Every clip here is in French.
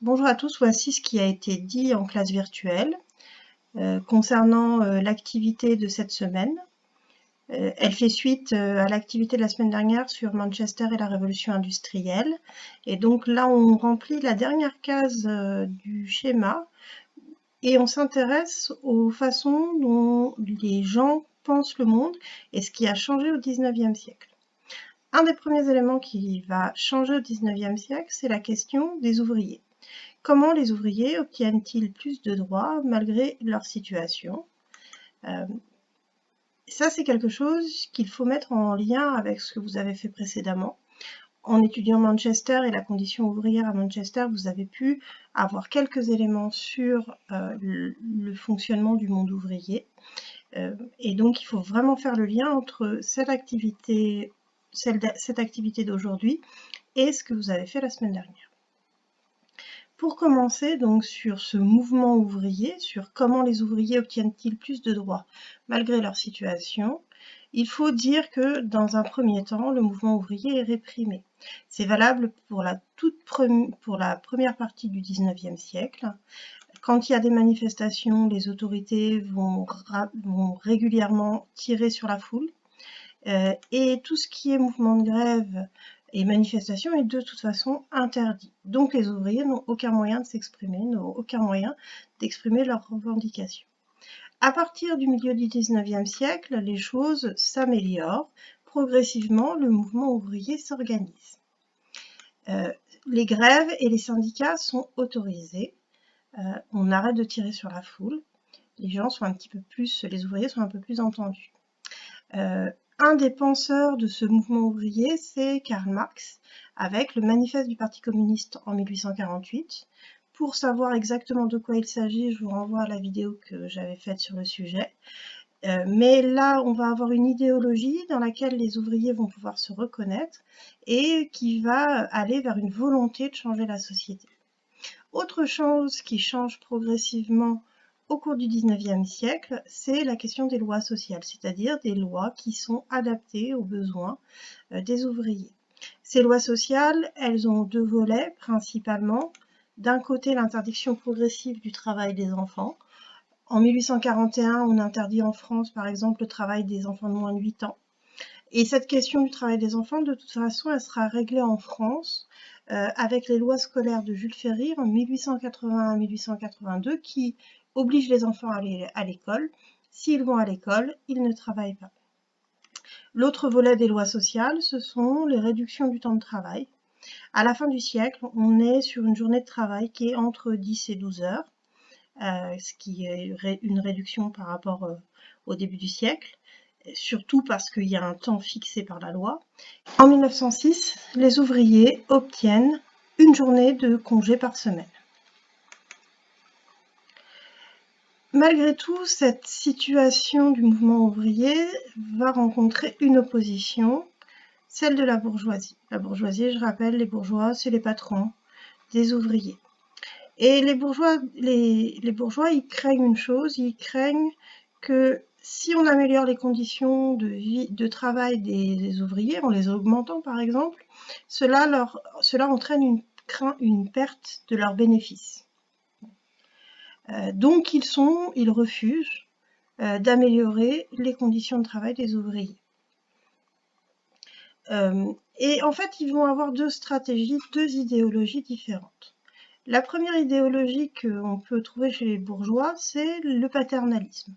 Bonjour à tous, voici ce qui a été dit en classe virtuelle concernant l'activité de cette semaine. Elle fait suite à l'activité de la semaine dernière sur Manchester et la révolution industrielle. Et donc là, on remplit la dernière case du schéma et on s'intéresse aux façons dont les gens pensent le monde et ce qui a changé au 19e siècle. Un des premiers éléments qui va changer au 19e siècle, c'est la question des ouvriers. Comment les ouvriers obtiennent-ils plus de droits malgré leur situation? Ça, c'est quelque chose qu'il faut mettre en lien avec ce que vous avez fait précédemment. En étudiant Manchester et la condition ouvrière à Manchester, vous avez pu avoir quelques éléments sur le fonctionnement du monde ouvrier. Et donc, il faut vraiment faire le lien entre cette activité d'aujourd'hui et ce que vous avez fait la semaine dernière. Pour commencer donc sur ce mouvement ouvrier, sur comment les ouvriers obtiennent-ils plus de droits malgré leur situation, il faut dire que dans un premier temps, le mouvement ouvrier est réprimé. C'est valable pour la première partie du 19e siècle. Quand il y a des manifestations, les autorités vont régulièrement tirer sur la foule. Et tout ce qui est mouvement de grève et manifestation est de toute façon interdit. Donc les ouvriers n'ont aucun moyen de s'exprimer, n'ont aucun moyen d'exprimer leurs revendications. À partir du milieu du 19e siècle, les choses s'améliorent. Progressivement, le mouvement ouvrier s'organise. Les grèves et les syndicats sont autorisés. On arrête de tirer sur la foule. Les ouvriers sont un peu plus entendus. Un des penseurs de ce mouvement ouvrier, c'est Karl Marx, avec le manifeste du Parti communiste en 1848. Pour savoir exactement de quoi il s'agit, je vous renvoie à la vidéo que j'avais faite sur le sujet. Mais là, on va avoir une idéologie dans laquelle les ouvriers vont pouvoir se reconnaître et qui va aller vers une volonté de changer la société. Autre chose qui change progressivement au cours du 19e siècle, c'est la question des lois sociales, c'est-à-dire des lois qui sont adaptées aux besoins des ouvriers. Ces lois sociales, elles ont deux volets principalement. D'un côté, l'interdiction progressive du travail des enfants. En 1841, on interdit en France, par exemple, le travail des enfants de moins de 8 ans. Et cette question du travail des enfants, de toute façon, elle sera réglée en France avec les lois scolaires de Jules Ferry en 1881-1882 qui obligent les enfants à aller à l'école. S'ils vont à l'école, ils ne travaillent pas. L'autre volet des lois sociales, ce sont les réductions du temps de travail. À la fin du siècle, on est sur une journée de travail qui est entre 10 et 12 heures, ce qui est une réduction par rapport au début du siècle, surtout parce qu'il y a un temps fixé par la loi. En 1906, les ouvriers obtiennent une journée de congé par semaine. Malgré tout, cette situation du mouvement ouvrier va rencontrer une opposition, celle de la bourgeoisie. La bourgeoisie, je rappelle, les bourgeois, c'est les patrons des ouvriers. Et les bourgeois, ils craignent une chose, ils craignent que si on améliore les conditions de travail des ouvriers, en les augmentant par exemple, cela entraîne une perte de leurs bénéfices. Donc ils refusent d'améliorer les conditions de travail des ouvriers. Et en fait, ils vont avoir deux stratégies, deux idéologies différentes. La première idéologie qu'on peut trouver chez les bourgeois, c'est le paternalisme.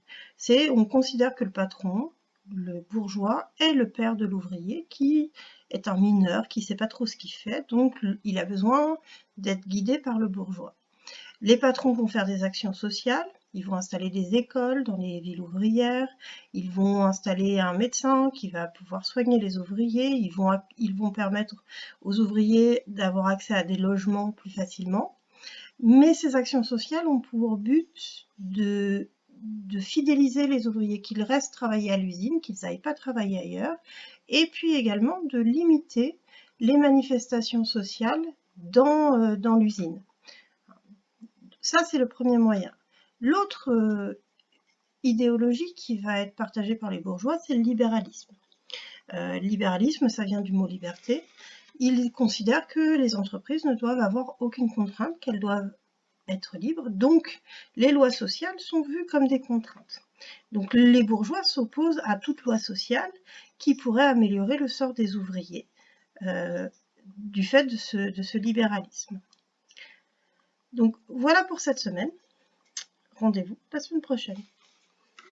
On considère que le patron, le bourgeois, est le père de l'ouvrier, qui est un mineur, qui ne sait pas trop ce qu'il fait, donc il a besoin d'être guidé par le bourgeois. Les patrons vont faire des actions sociales, ils vont installer des écoles dans les villes ouvrières, ils vont installer un médecin qui va pouvoir soigner les ouvriers, ils vont permettre aux ouvriers d'avoir accès à des logements plus facilement. Mais ces actions sociales ont pour but de fidéliser les ouvriers, qu'ils restent travailler à l'usine, qu'ils n'aillent pas travailler ailleurs, et puis également de limiter les manifestations sociales dans l'usine. Ça, c'est le premier moyen. L'autre idéologie qui va être partagée par les bourgeois, c'est le libéralisme. Libéralisme, ça vient du mot liberté. ils considèrent que les entreprises ne doivent avoir aucune contrainte, qu'elles doivent être libres, donc les lois sociales sont vues comme des contraintes. Donc les bourgeois s'opposent à toute loi sociale qui pourrait améliorer le sort des ouvriers du fait de ce libéralisme. Donc voilà pour cette semaine. Rendez-vous la semaine prochaine.